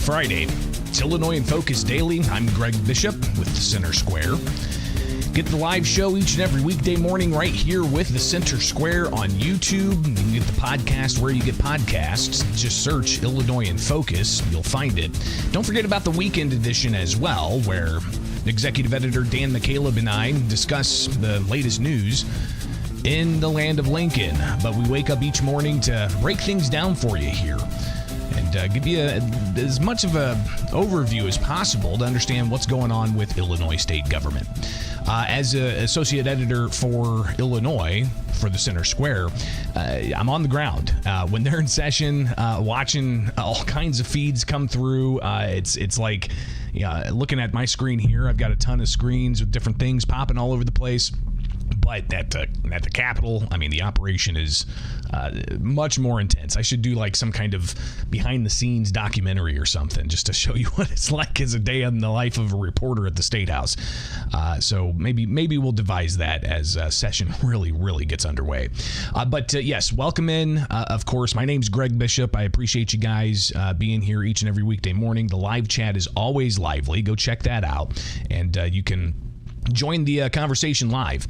Friday. It's Illinois in Focus Daily. I'm Greg Bishop with the Center Square. Get the live show each and every weekday morning right here with the Center Square on YouTube. You can get the podcast where you get podcasts. Just search Illinois in Focus. You'll find it. Don't forget about the weekend edition as well, where Executive Editor Dan McCaleb and I discuss the latest news in the land of Lincoln. But we wake up each morning to break things down for you here and give you as much of an overview as possible to understand what's going on with Illinois state government. As an associate editor for Illinois for the Center Square, I'm on the ground when they're in session, watching all kinds of feeds come through. It's like looking at my screen here. I've got a ton of screens with different things popping all over the place. But at the Capitol, I mean, the operation is much more intense. I should do like some kind of behind-the-scenes documentary or something just to show you what it's like as a day in the life of a reporter at the State House. So maybe we'll devise that as session really gets underway. But yes, welcome in. Of course, my name's Greg Bishop. I appreciate you guys being here each and every weekday morning. The live chat is always lively. Go check that out, and you can join the conversation live.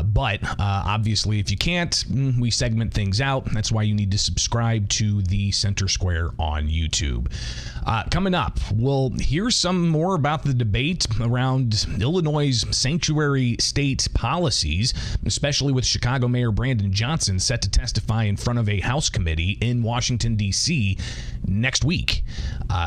But obviously, if you can't, we segment things out. That's why you need to subscribe to the Center Square on YouTube. Coming up, we'll hear some more about the debate around Illinois' sanctuary state policies, especially with Chicago Mayor Brandon Johnson set to testify in front of a House committee in Washington, D.C. next week.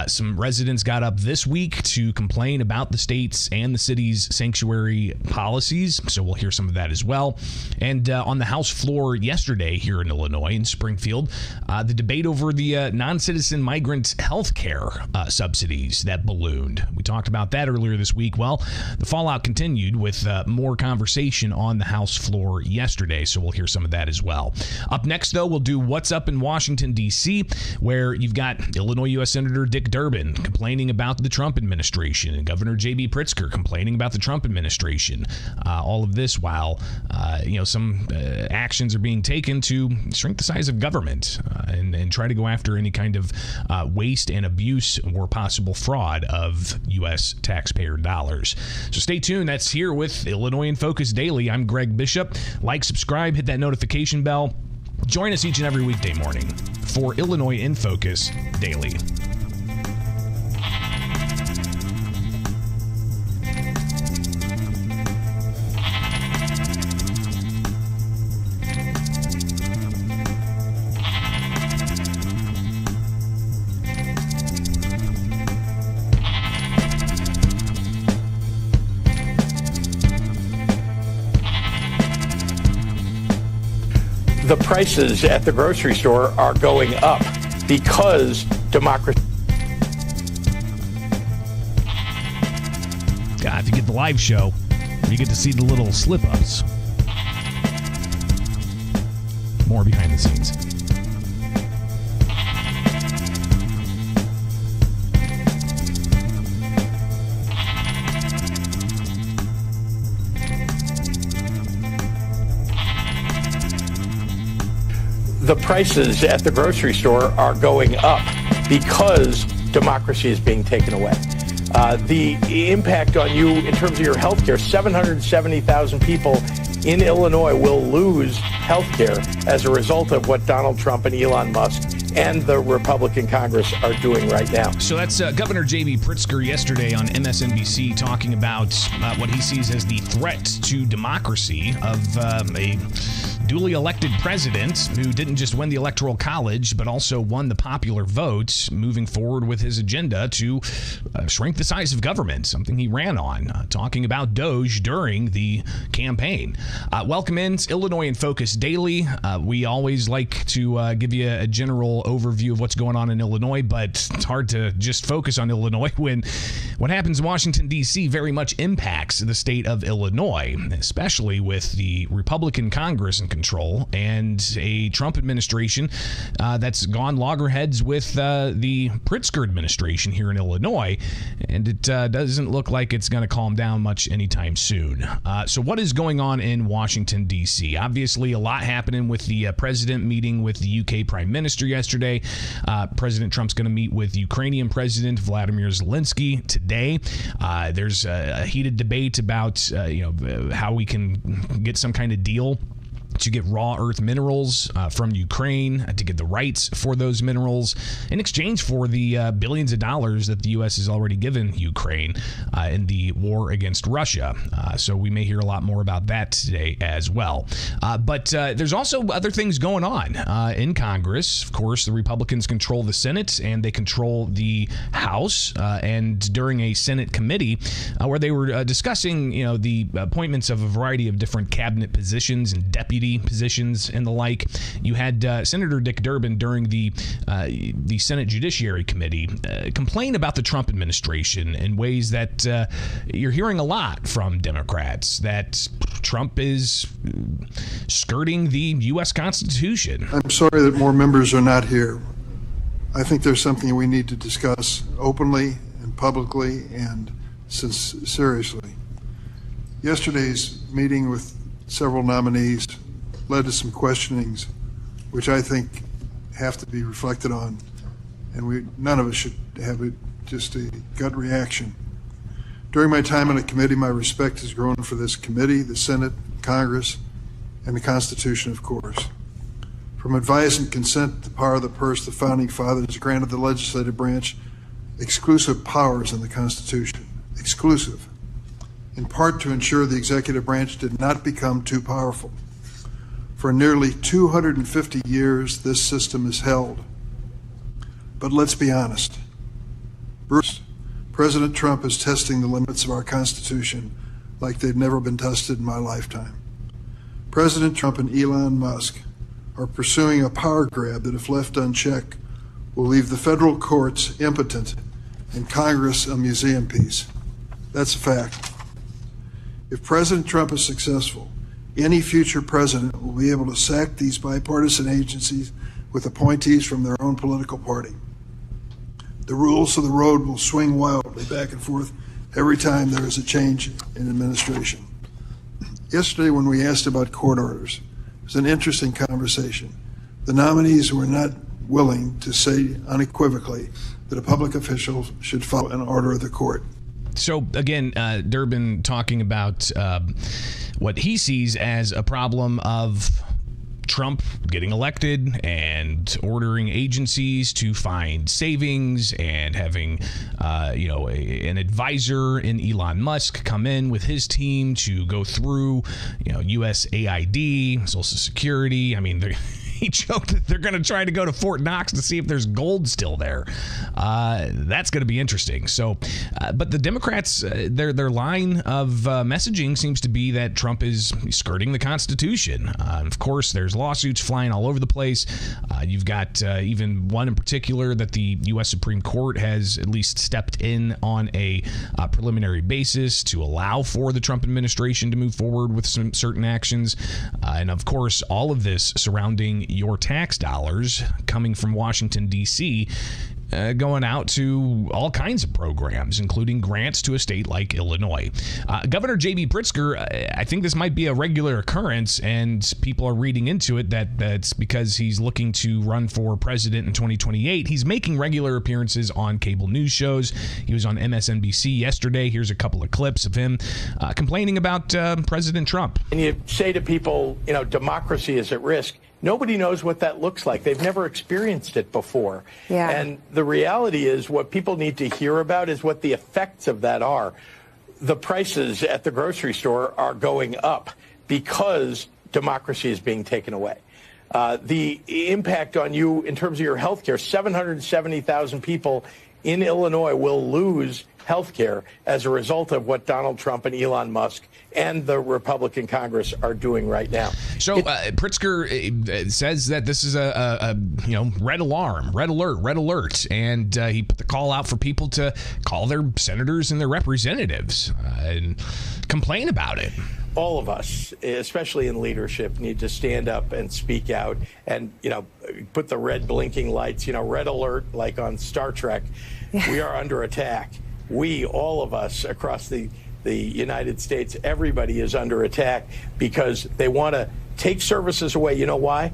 Some residents got up this week to complain about the state's and the city's sanctuary policies, so we'll hear some of that as well. And on the House floor yesterday here in Illinois, in Springfield, the debate over the non-citizen migrant health care subsidies that ballooned. We talked about that earlier this week. Well, the fallout continued with more conversation on the House floor yesterday, so we'll hear some of that as well. Up next, though, we'll do What's Up in Washington, D.C., where you've got Illinois U.S. Senator Dick Durbin complaining about the Trump administration and Governor J.B. Pritzker complaining about the Trump administration. All of this while, some actions are being taken to shrink the size of government and try to go after any kind of waste and abuse or possible fraud of U.S. taxpayer dollars. So stay tuned. That's here with Illinois in Focus Daily. I'm Greg Bishop. Like, subscribe, hit that notification bell. Join us each and every weekday morning for Illinois in Focus Daily. The prices at the grocery store are going up because democracy. God, if you get the live show, you get to see the little slip-ups. More behind the scenes. The prices at the grocery store are going up because democracy is being taken away. The impact on you in terms of your health care, 770,000 people in Illinois will lose health care as a result of what Donald Trump and Elon Musk and the Republican Congress are doing right now. So that's Governor J.B. Pritzker yesterday on MSNBC talking about what he sees as the threat to democracy of a duly elected president who didn't just win the Electoral College, but also won the popular vote, moving forward with his agenda to shrink the size of government, something he ran on, talking about Doge during the campaign. Welcome in. It's Illinois in Focus Daily. We always like to give you a general overview of what's going on in Illinois, but it's hard to just focus on Illinois when what happens in Washington, D.C. very much impacts the state of Illinois, especially with the Republican Congress in control and a Trump administration that's gone loggerheads with the Pritzker administration here in Illinois, and it doesn't look like it's going to calm down much anytime soon. So what is going on in Washington, D.C.? Obviously, a lot happening with the president meeting with the UK Prime Minister yesterday. President Trump's going to meet with Ukrainian President Vladimir Zelensky today. There's a heated debate about how we can get some kind of deal to get raw earth minerals from Ukraine, to get the rights for those minerals in exchange for the billions of dollars that the U.S. has already given Ukraine in the war against Russia. So we may hear a lot more about that today as well. But there's also other things going on in Congress. Of course, the Republicans control the Senate and they control the House. And during a Senate committee where they were discussing, the appointments of a variety of different cabinet positions and deputy positions and the like, you had Senator Dick Durbin during the Senate Judiciary Committee complain about the Trump administration in ways that you're hearing a lot from Democrats, that Trump is skirting the U.S. Constitution. I'm sorry that more members are not here. I think there's something we need to discuss openly and publicly and seriously. Yesterday's meeting with several nominees led to some questionings, which I think have to be reflected on, and none of us should have just a gut reaction. During my time on a committee, my respect has grown for this committee, the Senate, Congress, and the Constitution, of course. From advice and consent to power of the purse, the Founding Fathers granted the legislative branch exclusive powers in the Constitution, exclusive, in part to ensure the executive branch did not become too powerful. For nearly 250 years, this system is held. But let's be honest. President Trump is testing the limits of our Constitution like they've never been tested in my lifetime. President Trump and Elon Musk are pursuing a power grab that, if left unchecked, will leave the federal courts impotent and Congress a museum piece. That's a fact. If President Trump is successful, any future president will be able to sack these bipartisan agencies with appointees from their own political party. The rules of the road will swing wildly back and forth every time there is a change in administration. Yesterday, when we asked about court orders, it was an interesting conversation. The nominees were not willing to say unequivocally that a public official should follow an order of the court. So, again, Durbin talking about what he sees as a problem of Trump getting elected and ordering agencies to find savings and having, an advisor in Elon Musk come in with his team to go through, USAID, Social Security. I mean, he joked that they're going to try to go to Fort Knox to see if there's gold still there. That's going to be interesting. So, but the Democrats, their line of messaging seems to be that Trump is skirting the Constitution. Of course, there's lawsuits flying all over the place. You've got even one in particular that the U.S. Supreme Court has at least stepped in on a preliminary basis to allow for the Trump administration to move forward with some certain actions. And of course, all of this surrounding your tax dollars coming from Washington, D.C., going out to all kinds of programs, including grants to a state like Illinois. Governor J.B. Pritzker, I think this might be a regular occurrence, and people are reading into it that that's because he's looking to run for president in 2028. He's making regular appearances on cable news shows. He was on MSNBC yesterday. Here's a couple of clips of him complaining about President Trump. And you say to people, democracy is at risk. Nobody knows what that looks like. They've never experienced it before. Yeah. And the reality is what people need to hear about is what the effects of that are. The prices at the grocery store are going up because democracy is being taken away. The impact on you in terms of your health care, 770,000 people in Illinois will lose health care as a result of what Donald Trump and Elon Musk and the Republican Congress are doing right now. So Pritzker says that this is a red alarm, red alert, and he put the call out for people to call their senators and their representatives and complain about it. All of us, especially in leadership, need to stand up and speak out and, put the red blinking lights, red alert like on Star Trek. Yeah. We are under attack. We, all of us across the United States, everybody is under attack because they want to take services away. You know why?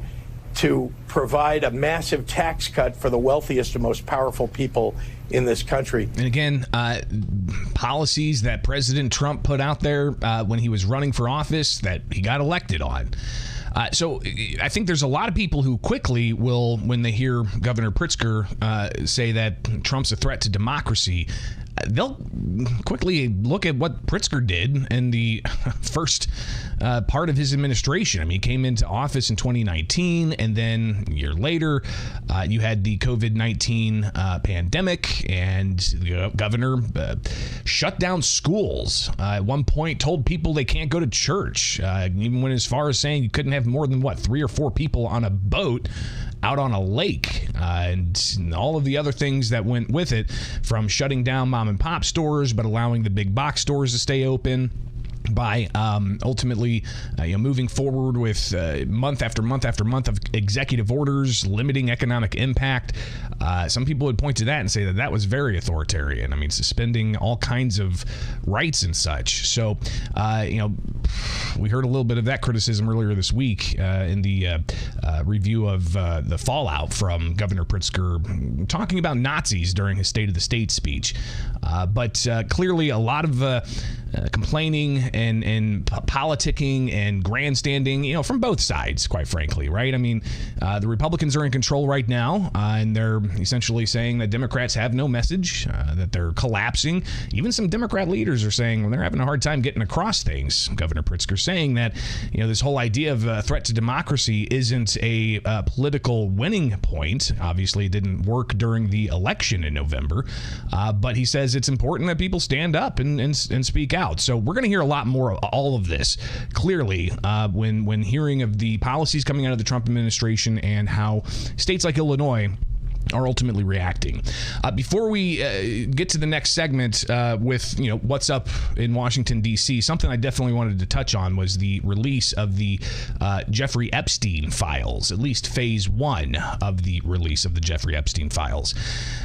To provide a massive tax cut for the wealthiest and most powerful people in this country. And again, policies that President Trump put out there when he was running for office that he got elected on. So I think there's a lot of people who quickly will, when they hear Governor Pritzker say that Trump's a threat to democracy, they'll quickly look at what Pritzker did in the first part of his administration. I mean, he came into office in 2019, and then a year later, you had the COVID-19 pandemic, and the governor shut down schools. At one point, told people they can't go to church, even went as far as saying you couldn't have more than, 3 or 4 people on a boat out on a lake, and all of the other things that went with it, from shutting down mom and pop stores but allowing the big box stores to stay open, by ultimately moving forward with month after month after month of executive orders limiting economic impact. Some people would point to that and say that that was very authoritarian. I mean, suspending all kinds of rights and such. So, we heard a little bit of that criticism earlier this week in the review of the fallout from Governor Pritzker talking about Nazis during his State of the State speech. But clearly a lot of complaining and politicking and grandstanding, from both sides, quite frankly, right? I mean, the Republicans are in control right now, and they're essentially saying that Democrats have no message, that they're collapsing. Even some Democrat leaders are saying they're having a hard time getting across things. Governor Pritzker saying that, this whole idea of a threat to democracy isn't a political winning point. Obviously, it didn't work during the election in November, but he says it's important that people stand up and speak out. So we're going to hear a lot more of all of this, clearly, when hearing of the policies coming out of the Trump administration and how states like Illinois are ultimately reacting. Before we get to the next segment with what's up in Washington, D.C., something I definitely wanted to touch on was the release of the Jeffrey Epstein files, at least phase 1 of the release of the Jeffrey Epstein files.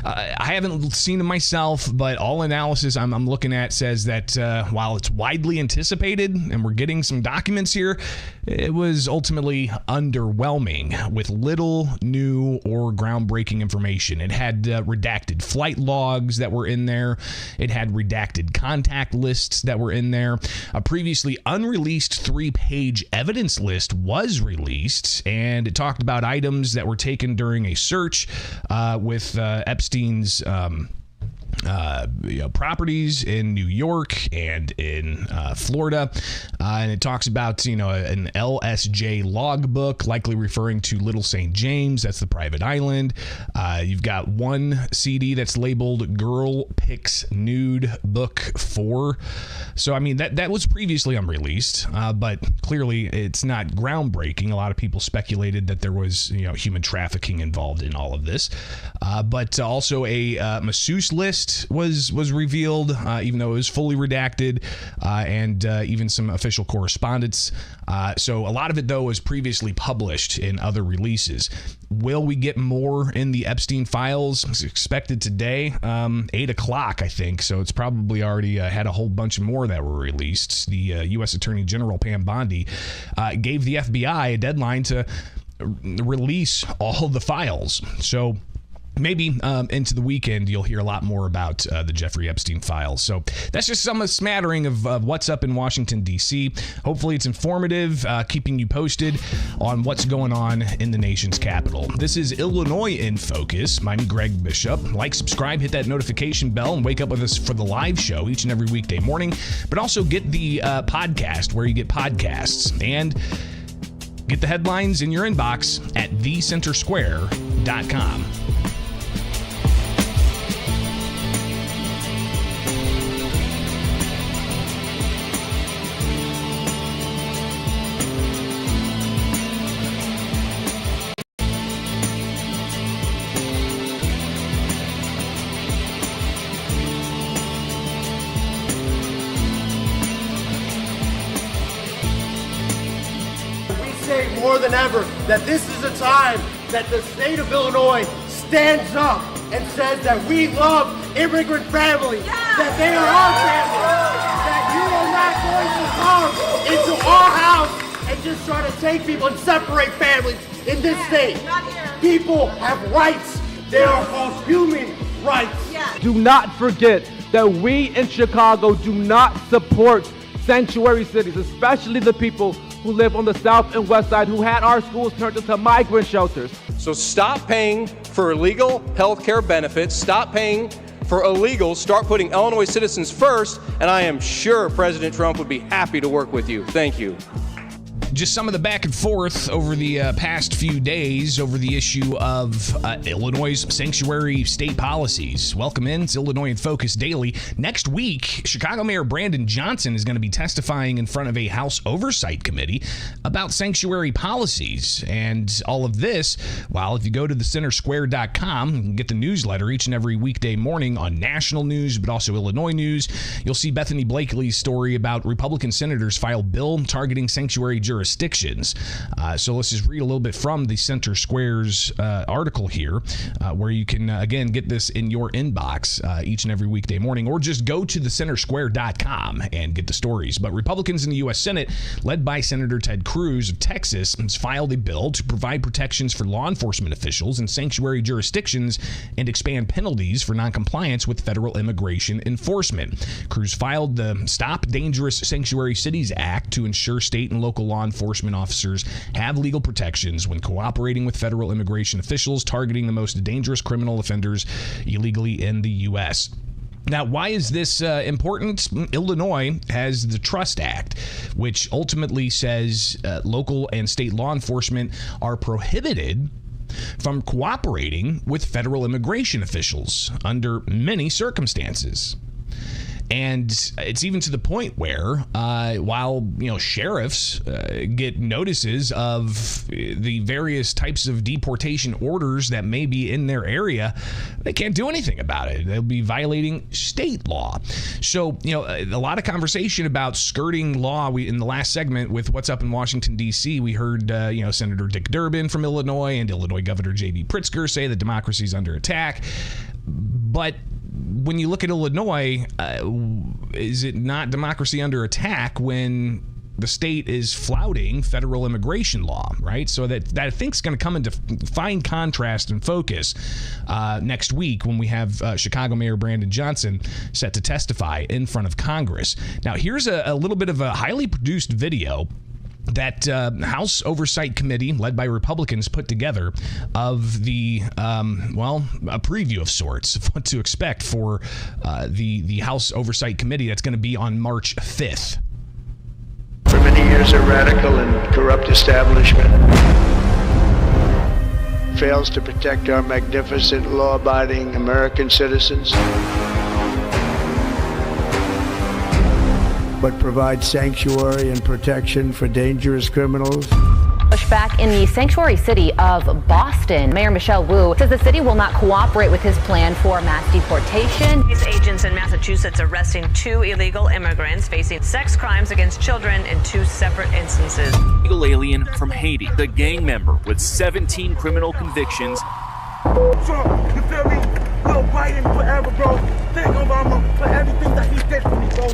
I haven't seen them myself, but all analysis I'm looking at says that while it's widely anticipated and we're getting some documents here, it was ultimately underwhelming with little new or groundbreaking information. It had redacted flight logs that were in there. It had redacted contact lists that were in there. A previously unreleased 3-page evidence list was released, and it talked about items that were taken during a search with Epstein's properties in New York and in Florida, and it talks about an LSJ logbook, likely referring to Little St. James. That's the private island. You've got one CD that's labeled Girl Pics Nude Book 4. So I mean that was previously unreleased, but clearly it's not groundbreaking. A lot of people speculated that there was human trafficking involved in all of this, but also a masseuse list was revealed, even though it was fully redacted, and even some official correspondence. So a lot of it, though, was previously published in other releases. Will we get more in the Epstein files? It's expected today, 8 o'clock, I think. So it's probably already had a whole bunch more that were released. The U.S. Attorney General Pam Bondi gave the FBI a deadline to release all the files. So maybe into the weekend, you'll hear a lot more about the Jeffrey Epstein files. So that's just a smattering of what's up in Washington, D.C. Hopefully it's informative, keeping you posted on what's going on in the nation's capital. This is Illinois in Focus. I'm Greg Bishop. Like, subscribe, hit that notification bell, and wake up with us for the live show each and every weekday morning. But also get the podcast where you get podcasts. And Get the headlines in your inbox at thecentersquare.com. More than ever that this is a time that the state of Illinois stands up and says that we love immigrant families, that they are our family, that you are not going to come into our house and just try to take people and separate families in this state. People have rights. They are called human rights. Do not forget that we in Chicago do not support sanctuary cities, especially the people who live on the south and west side who had our schools turned into migrant shelters. So stop paying for illegal health care benefits, stop paying for illegals, start putting Illinois citizens first, and I am sure President Trump would be happy to work with you. Thank you. Just some of the back and forth over the past few days over the issue of Illinois' sanctuary state policies. Welcome in. It's Illinois in Focus Daily. Next week, Chicago Mayor Brandon Johnson is going to be testifying in front of a House Oversight Committee about sanctuary policies. And all of this, if you go to thecentersquare.com, you can get the newsletter each and every weekday morning on national news, but also Illinois news. You'll see Bethany Blakely's story about Republican senators file bill targeting sanctuary jurisdictions. So let's just read a little bit from the Center Square's article here, where you can, again, get this in your inbox each and every weekday morning, or just go to thecentersquare.com and get the stories. But Republicans in the U.S. Senate, led by Senator Ted Cruz of Texas, has filed a bill to provide protections for law enforcement officials in sanctuary jurisdictions and expand penalties for noncompliance with federal immigration enforcement. Cruz filed the Stop Dangerous Sanctuary Cities Act to ensure state and local law enforcement officers have legal protections when cooperating with federal immigration officials targeting the most dangerous criminal offenders illegally in the U.S. Now, why is this important? Illinois has the Trust Act, which ultimately says local and state law enforcement are prohibited from cooperating with federal immigration officials under many circumstances. And it's even to the point where, while sheriffs get notices of the various types of deportation orders that may be in their area, they can't do anything about it. They'll be violating state law. So, a lot of conversation about skirting law. In the last segment with What's Up in Washington, D.C., we heard, Senator Dick Durbin from Illinois and Illinois Governor J.B. Pritzker say that democracy is under attack. But when you look at Illinois, is it not democracy under attack when the state is flouting federal immigration law, right? So that I think is going to come into fine contrast and focus next week when we have Chicago Mayor Brandon Johnson set to testify in front of Congress. Now, here's a little bit of a highly produced video that House Oversight Committee, led by Republicans, put together of the, a preview of sorts of what to expect for the House Oversight Committee that's going to be on March 5th. For many years, a radical and corrupt establishment fails to protect our magnificent, law-abiding American citizens, but provide sanctuary and protection for dangerous criminals. Pushback in the sanctuary city of Boston. Mayor Michelle Wu says the city will not cooperate with his plan for mass deportation. These agents in Massachusetts arresting 2 illegal immigrants facing sex crimes against children in 2 separate instances. Illegal alien from Haiti, the gang member with 17 criminal convictions. Trump, you feel me? Will Biden forever, bro. Thank Obama for everything that he did for me, bro.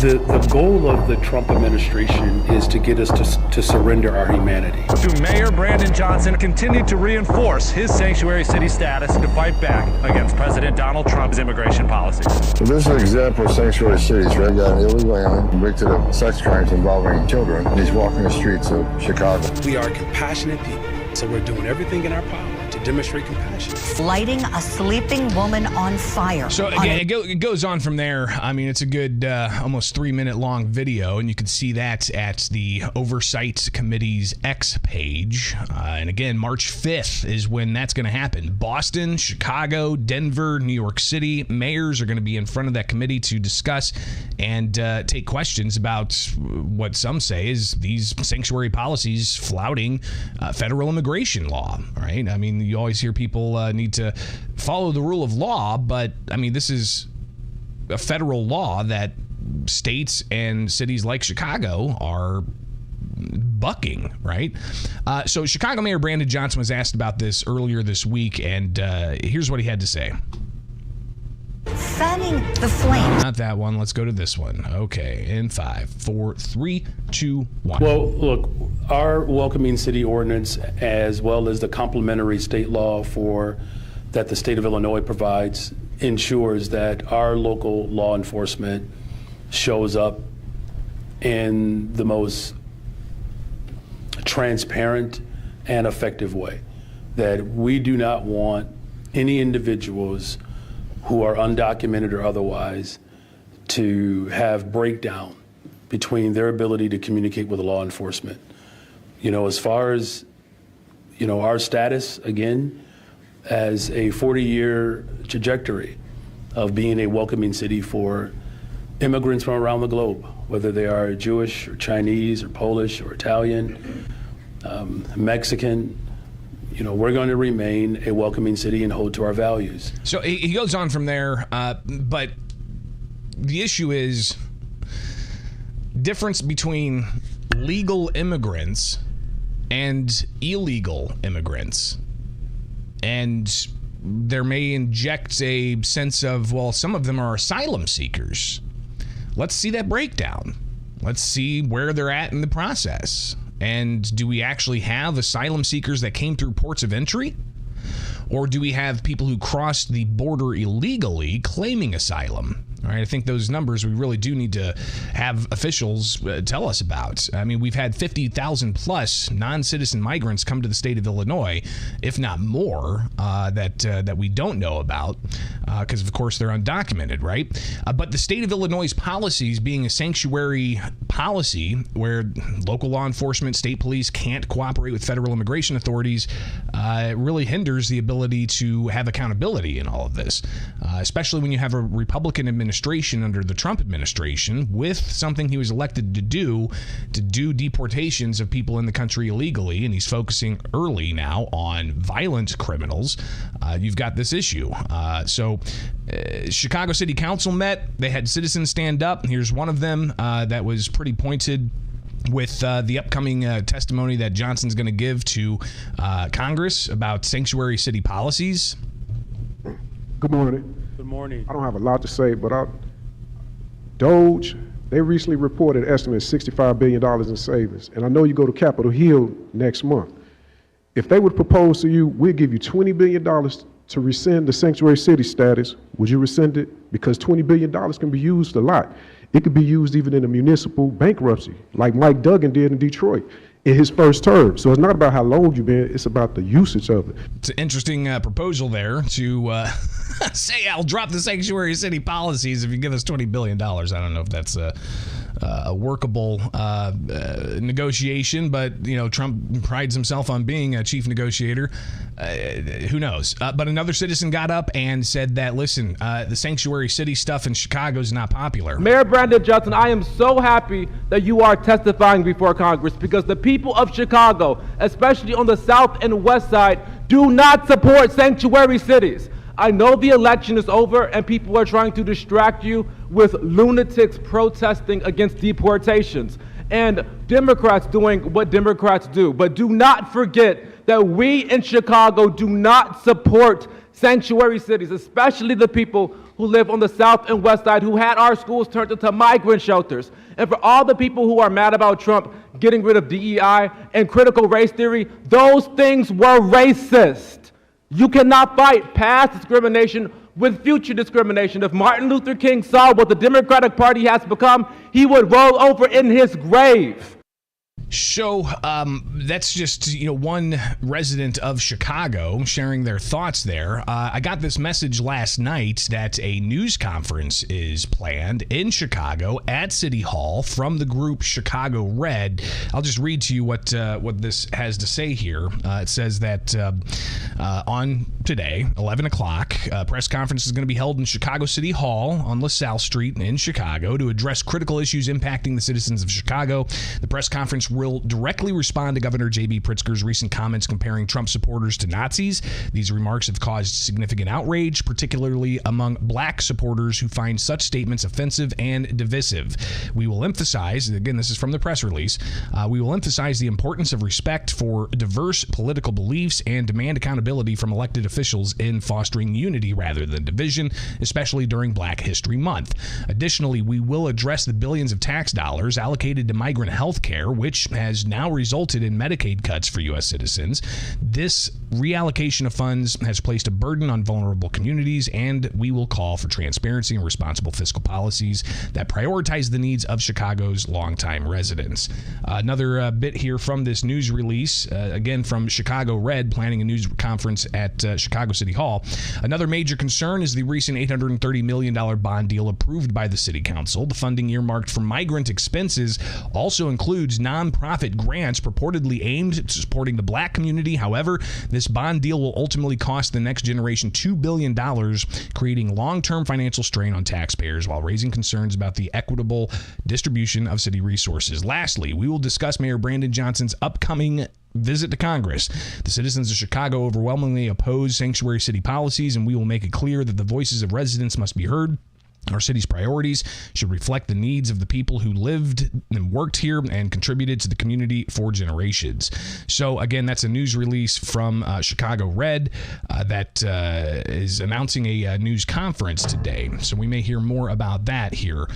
The goal of the Trump administration is to get us to surrender our humanity. To Mayor Brandon Johnson continue to reinforce his sanctuary city status to fight back against President Donald Trump's immigration policies. So this is an example of sanctuary cities, right? You got an illegal alien convicted of sex crimes involving children, and he's walking the streets of Chicago. We are compassionate people, so we're doing everything in our power to to demonstrate compassion. Lighting a sleeping woman on fire. So again, it goes on from there. I mean, it's a good almost 3-minute long video, and you can see that at the Oversight Committee's X page. And again, March 5th is when that's going to happen. Boston, Chicago, Denver, New York City mayors are going to be in front of that committee to discuss and take questions about what some say is these sanctuary policies flouting federal immigration law, right? I mean, you always hear people need to follow the rule of law, but I mean, this is a federal law that states and cities like Chicago are bucking, right? So Chicago Mayor Brandon Johnson was asked about this earlier this week, and here's what he had to say. Fanning the flame. Not that one. Let's go to this one. Okay, in 5, 4, 3, 2, 1. Well, look, our welcoming city ordinance, as well as the complementary state law that the state of Illinois provides, ensures that our local law enforcement shows up in the most transparent and effective way. That we do not want any individuals who are undocumented or otherwise to have breakdown between their ability to communicate with law enforcement. You know, as far as, you know, our status, again, as a 40-year trajectory of being a welcoming city for immigrants from around the globe, whether they are Jewish or Chinese or Polish or Italian, Mexican, you know, we're going to remain a welcoming city and hold to our values. So he goes on from there, but the issue is difference between legal immigrants and illegal immigrants. And there may inject a sense of, well, some of them are asylum seekers. Let's see that breakdown. Let's see where they're at in the process. And do we actually have asylum seekers that came through ports of entry? Or do we have people who crossed the border illegally claiming asylum? All right, I think those numbers we really do need to have officials tell us about. I mean, we've had 50,000 plus non-citizen migrants come to the state of Illinois, if not more, that we don't know about, because of course they're undocumented, right? But the state of Illinois' policies being a sanctuary policy where local law enforcement, state police can't cooperate with federal immigration authorities, it really hinders the ability to have accountability in all of this, especially when you have a Republican administration under the Trump administration with something he was elected to do deportations of people in the country illegally, and he's focusing early now on violent criminals. You've got this issue. So Chicago City Council met. They had citizens stand up. Here's one of them that was pretty pointed with the upcoming testimony that Johnson's going to give to Congress about sanctuary city policies. Good morning. Good morning. I don't have a lot to say, but DOGE, they recently reported an estimate of $65 billion in savings. And I know you go to Capitol Hill next month. If they would propose to you, we'll give you $20 billion to rescind the sanctuary city status, would you rescind it? Because $20 billion can be used a lot. It could be used even in a municipal bankruptcy, like Mike Duggan did in Detroit in his first term. So it's not about how long you've been, it's about the usage of it. It's an interesting proposal there to say I'll drop the sanctuary city policies if you give us $20 billion. I don't know if that's a workable negotiation, but you know, Trump prides himself on being a chief negotiator. Who knows? But another citizen got up and said that, listen, the sanctuary city stuff in Chicago is not popular. Mayor Brandon Johnson, I am so happy that you are testifying before Congress, because the people of Chicago, especially on the south and west side, do not support sanctuary cities. I know the election is over and people are trying to distract you with lunatics protesting against deportations and Democrats doing what Democrats do. But do not forget that we in Chicago do not support sanctuary cities, especially the people who live on the south and west side who had our schools turned into migrant shelters. And for all the people who are mad about Trump getting rid of DEI and critical race theory, those things were racist. You cannot fight past discrimination with future discrimination. If Martin Luther King saw what the Democratic Party has become, he would roll over in his grave. So that's just one resident of Chicago sharing their thoughts there. I got this message last night that a news conference is planned in Chicago at City Hall from the group Chicago Red. I'll just read to you what this has to say here. It says that on today, 11 o'clock, a press conference is going to be held in Chicago City Hall on LaSalle Street in Chicago to address critical issues impacting the citizens of Chicago. The press conference will directly respond to Governor J.B. Pritzker's recent comments comparing Trump supporters to Nazis. These remarks have caused significant outrage, particularly among black supporters who find such statements offensive and divisive. We will emphasize, again, this is from the press release, we will emphasize the importance of respect for diverse political beliefs and demand accountability from elected officials in fostering unity rather than division, especially during Black History Month. Additionally, we will address the billions of tax dollars allocated to migrant health care, which has now resulted in Medicaid cuts for U.S. citizens. This reallocation of funds has placed a burden on vulnerable communities, and we will call for transparency and responsible fiscal policies that prioritize the needs of Chicago's longtime residents. Another bit here from this news release, again from Chicago Red, planning a news conference at Chicago City Hall. Another major concern is the recent $830 million bond deal approved by the City Council. The funding earmarked for migrant expenses also includes nonprofit grants purportedly aimed at supporting the black community. However, this bond deal will ultimately cost the next generation $2 billion, creating long-term financial strain on taxpayers while raising concerns about the equitable distribution of city resources. Lastly, we will discuss Mayor Brandon Johnson's upcoming visit to Congress. The citizens of Chicago overwhelmingly oppose sanctuary city policies, and we will make it clear that the voices of residents must be heard. Our city's priorities should reflect the needs of the people who lived and worked here and contributed to the community for generations. So, again, that's a news release from Chicago Red that is announcing a news conference today. So we may hear more about that here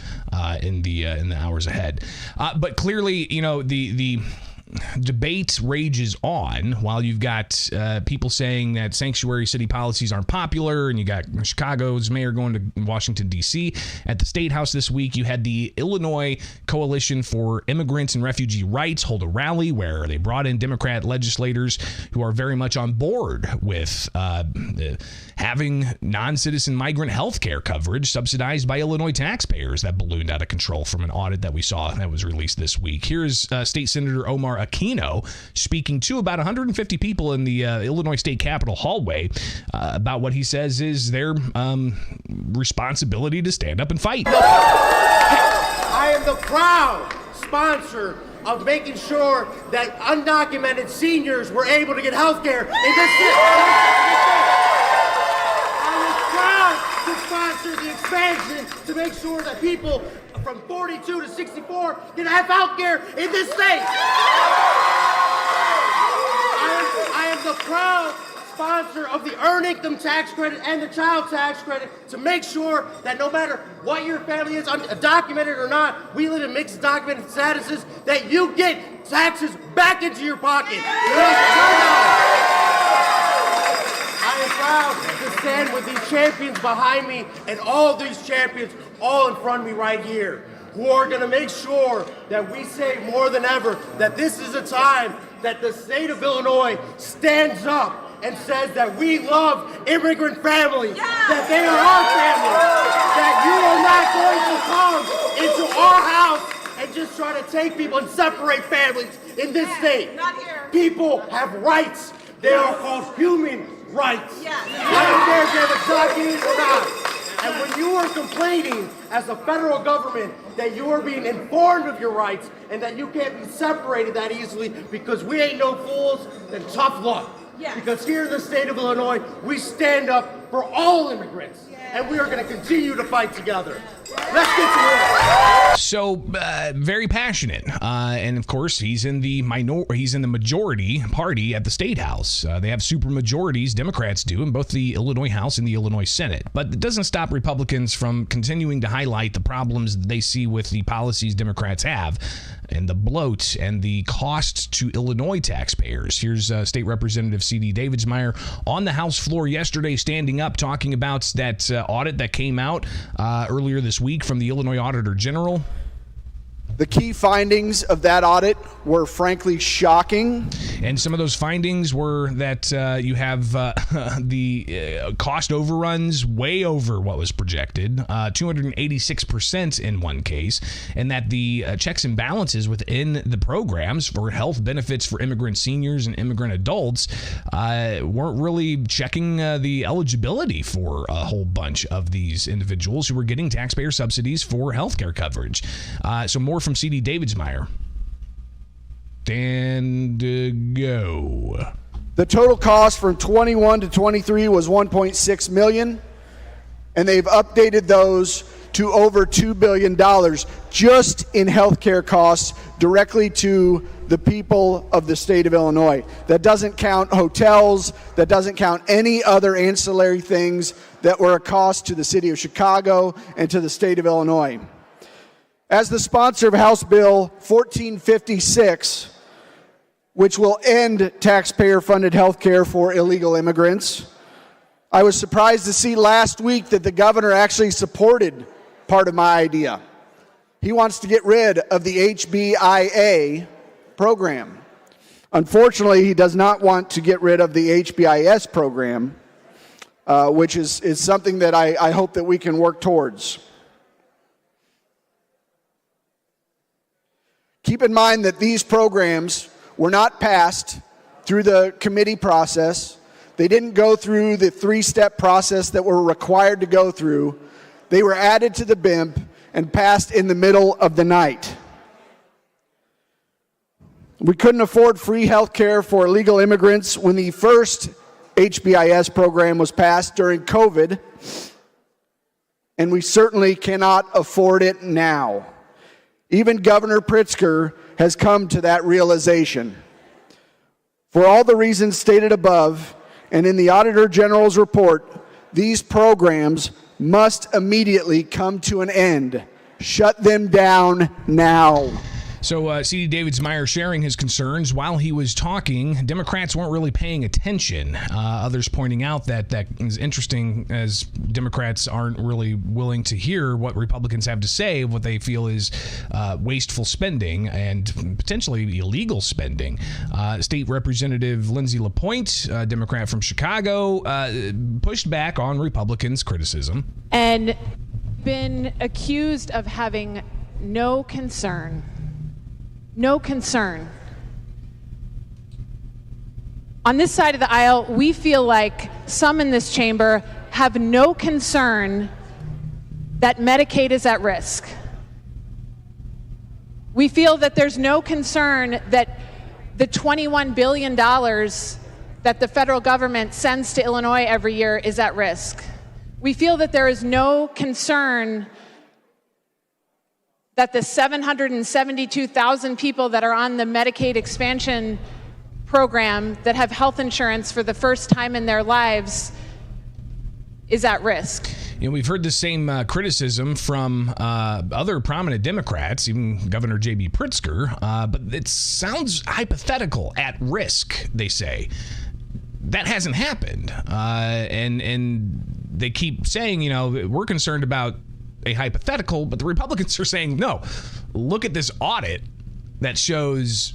in the hours ahead. But clearly, the debate rages on while you've got people saying that sanctuary city policies aren't popular, and you got Chicago's mayor going to Washington, D.C. At the State House this week, you had the Illinois Coalition for Immigrants and Refugee Rights hold a rally where they brought in Democrat legislators who are very much on board with having non-citizen migrant health care coverage subsidized by Illinois taxpayers. That ballooned out of control from an audit that we saw that was released this week. Here's State Senator Omar Aquino speaking to about 150 people in the Illinois State Capitol hallway about what he says is their responsibility to stand up and fight. I am the proud sponsor of making sure that undocumented seniors were able to get health care in this city. I was proud to sponsor the expansion to make sure that people from 42 to 64 can have health care in this state. I am the proud sponsor of the earned income tax credit and the child tax credit to make sure that no matter what your family is, undocumented or not, we live in mixed documented statuses, that you get taxes back into your pocket. I am proud to stand with these champions behind me and all these champions all in front of me right here, who are going to make sure that we say more than ever that this is a time that the state of Illinois stands up and says that we love immigrant families, that they are our families, that you are not going to come into our house and just try to take people and separate families in this state. Not here. People have rights. They are called human rights. I don't care if they have a document or not. And when you are complaining as a federal government that you are being informed of your rights and that you can't be separated that easily because we ain't no fools, then tough luck. Yes. Because here in the state of Illinois, we stand up for all immigrants, and we are going to continue to fight together. Let's get to it. So very passionate, and of course he's in the majority party at the State House. They have super majorities, Democrats do, in both the Illinois House and the Illinois Senate. But it doesn't stop Republicans from continuing to highlight the problems that they see with the policies Democrats have, and the bloat and the cost to Illinois taxpayers. Here's State Representative C.D. Davidsmeyer on the House floor yesterday, standing up, talking about that audit that came out earlier this week from the Illinois Auditor General. The key findings of that audit were frankly shocking. And some of those findings were that you have the cost overruns way over what was projected, 286% in one case, and that the checks and balances within the programs for health benefits for immigrant seniors and immigrant adults weren't really checking the eligibility for a whole bunch of these individuals who were getting taxpayer subsidies for health care coverage. So more from C.D. Davidsmeyer. And go. The total cost from 21 to 23 was $1.6 million, and they've updated those to over $2 billion just in healthcare costs directly to the people of the state of Illinois. That doesn't count hotels, that doesn't count any other ancillary things that were a cost to the city of Chicago and to the state of Illinois. As the sponsor of House Bill 1456, which will end taxpayer-funded health care for illegal immigrants, I was surprised to see last week that the governor actually supported part of my idea. He wants to get rid of the HBIA program. Unfortunately, he does not want to get rid of the HBIS program, which is something that I hope that we can work towards. Keep in mind that these programs were not passed through the committee process. They didn't go through the three-step process that we're required to go through. They were added to the BIMP and passed in the middle of the night. We couldn't afford free health care for illegal immigrants when the first HBIS program was passed during COVID, and we certainly cannot afford it now. Even Governor Pritzker has come to that realization. For all the reasons stated above, and in the Auditor General's report, these programs must immediately come to an end. Shut them down now. So C.D. Davidsmeyer sharing his concerns while he was talking. Democrats weren't really paying attention. Others pointing out that is interesting, as Democrats aren't really willing to hear what Republicans have to say, what they feel is wasteful spending and potentially illegal spending. State Representative Lindsay LaPointe, Democrat from Chicago, pushed back on Republicans' criticism. And been accused of having no concern. No concern. On this side of the aisle, we feel like some in this chamber have no concern that Medicaid is at risk. We feel that there's no concern that the $21 billion that the federal government sends to Illinois every year is at risk. We feel that there is no concern that the 772,000 people that are on the Medicaid expansion program that have health insurance for the first time in their lives is at risk. You know, we've heard the same criticism from other prominent Democrats, even Governor J.B. Pritzker, but it sounds hypothetical, at risk, they say. That hasn't happened. And they keep saying, you know, we're concerned about a hypothetical, but the Republicans are saying, no, look at this audit that shows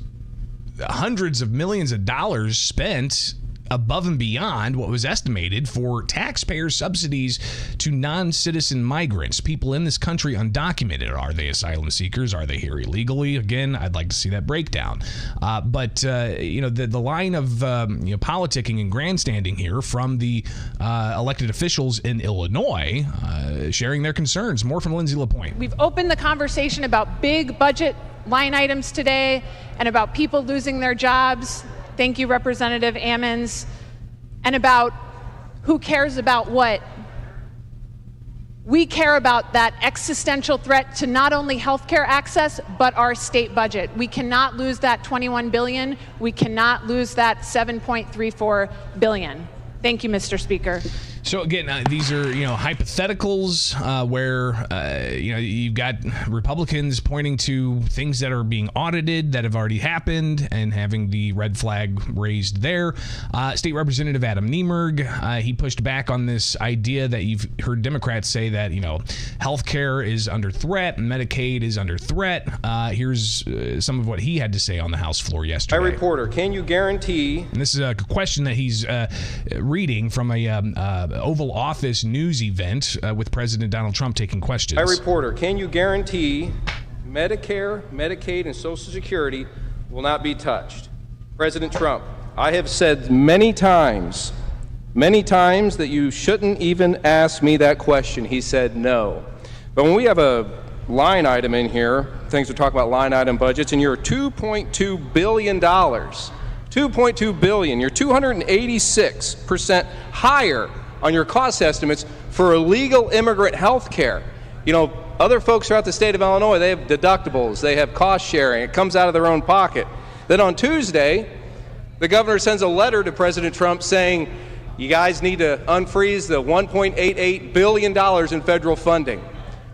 hundreds of millions of dollars spent above and beyond what was estimated for taxpayer subsidies to non-citizen migrants, people in this country undocumented. Are they asylum seekers? Are they here illegally? Again, I'd like to see that breakdown. But you know, the line of politicking and grandstanding here from the elected officials in Illinois, sharing their concerns. More from Lindsay LaPointe. We've opened the conversation about big budget line items today and about people losing their jobs. Thank you, Representative Ammons. And about who cares about what. We care about that existential threat to not only healthcare access, but our state budget. We cannot lose that $21 billion. We cannot lose that $7.34 billion. Thank you, Mr. Speaker. So again, these are hypotheticals where you've got Republicans pointing to things that are being audited that have already happened and having the red flag raised there. State Representative Adam Niemerg, he pushed back on this idea that you've heard Democrats say that health care is under threat and Medicaid is under threat. Here's some of what he had to say on the House floor yesterday. Hi, reporter. Can you guarantee? And this is a question that he's reading from a Oval Office news event with President Donald Trump taking questions. Hi, reporter. Can you guarantee Medicare, Medicaid, and Social Security will not be touched? President Trump, I have said many times that you shouldn't even ask me that question. He said no. But when we have a line item in here, things we talk about line item budgets, and you're $2.2 billion. $2.2 billion. You're 286% higher on your cost estimates for illegal immigrant health care. Other folks throughout the state of Illinois, they have deductibles, they have cost sharing, it comes out of their own pocket. Then on Tuesday, the governor sends a letter to President Trump saying, you guys need to unfreeze the $1.88 billion in federal funding.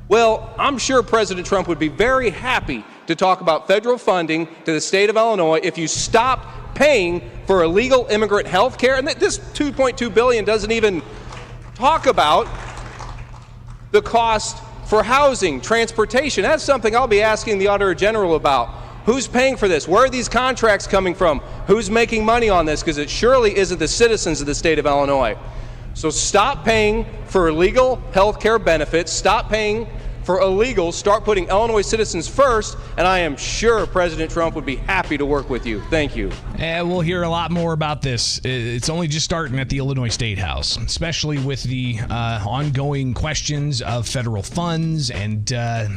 Well, I'm sure President Trump would be very happy to talk about federal funding to the state of Illinois if you stopped paying for illegal immigrant health care. And this $2.2 billion doesn't even talk about the cost for housing, transportation. That's something I'll be asking the Auditor General about. Who's paying for this? Where are these contracts coming from? Who's making money on this? Because it surely isn't the citizens of the state of Illinois. So stop paying for illegal health care benefits. Stop paying for illegals. Start putting Illinois citizens first, and I am sure President Trump would be happy to work with you. Thank you. And we'll hear a lot more about this. It's only just starting at the Illinois State House, especially with the ongoing questions of federal funds and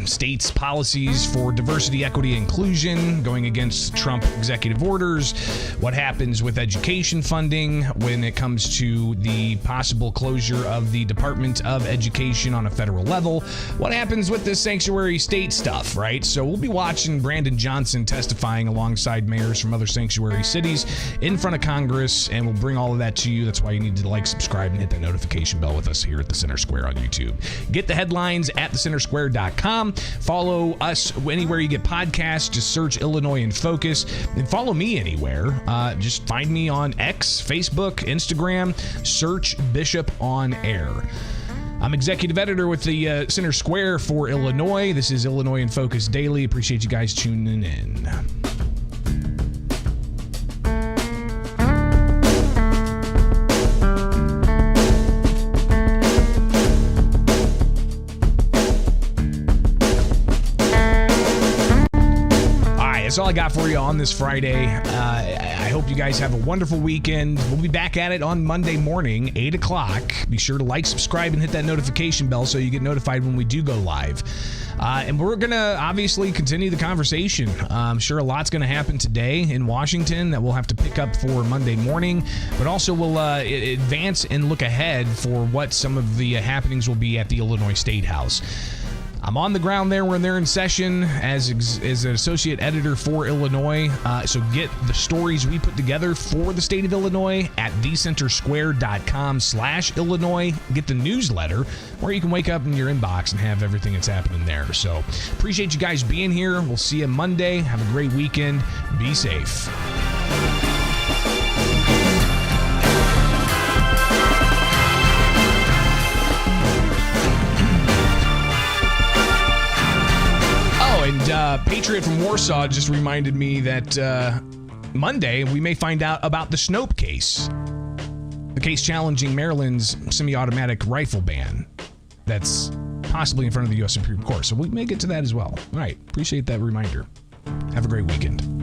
states' policies for diversity, equity, inclusion, going against Trump executive orders. What happens with education funding when it comes to the possible closure of the Department of Education on a federal level? What happens with this sanctuary state stuff, right? So we'll be watching Brandon Johnson testifying alongside mayors from other sanctuary cities in front of Congress, and we'll bring all of that to you. That's why you need to like, subscribe, and hit that notification bell with us here at the Center Square on YouTube. Get the headlines at thecentersquare.com. Follow us anywhere you get podcasts. Just search Illinois in Focus, and follow me anywhere. Just find me on X, Facebook, Instagram. Search Bishop on Air. I'm executive editor with the Center Square for Illinois. This is Illinois in Focus Daily. Appreciate you guys tuning in. That's all I got for you on this Friday. I hope you guys have a wonderful weekend. We'll be back at it on Monday morning, 8 o'clock. Be sure to like, subscribe, and hit that notification bell so you get notified when we do go live. And we're going to obviously continue the conversation. I'm sure a lot's going to happen today in Washington that we'll have to pick up for Monday morning. But also we'll advance and look ahead for what some of the happenings will be at the Illinois State House. I'm on the ground there when they're in session as an associate editor for Illinois. So get the stories we put together for the state of Illinois at thecentersquare.com/Illinois. Get the newsletter where you can wake up in your inbox and have everything that's happening there. So appreciate you guys being here. We'll see you Monday. Have a great weekend. Be safe. And Patriot from Warsaw just reminded me that Monday we may find out about the Snopes case, the case challenging Maryland's semi-automatic rifle ban that's possibly in front of the U.S. Supreme Court. So we may get to that as well. All right. Appreciate that reminder. Have a great weekend.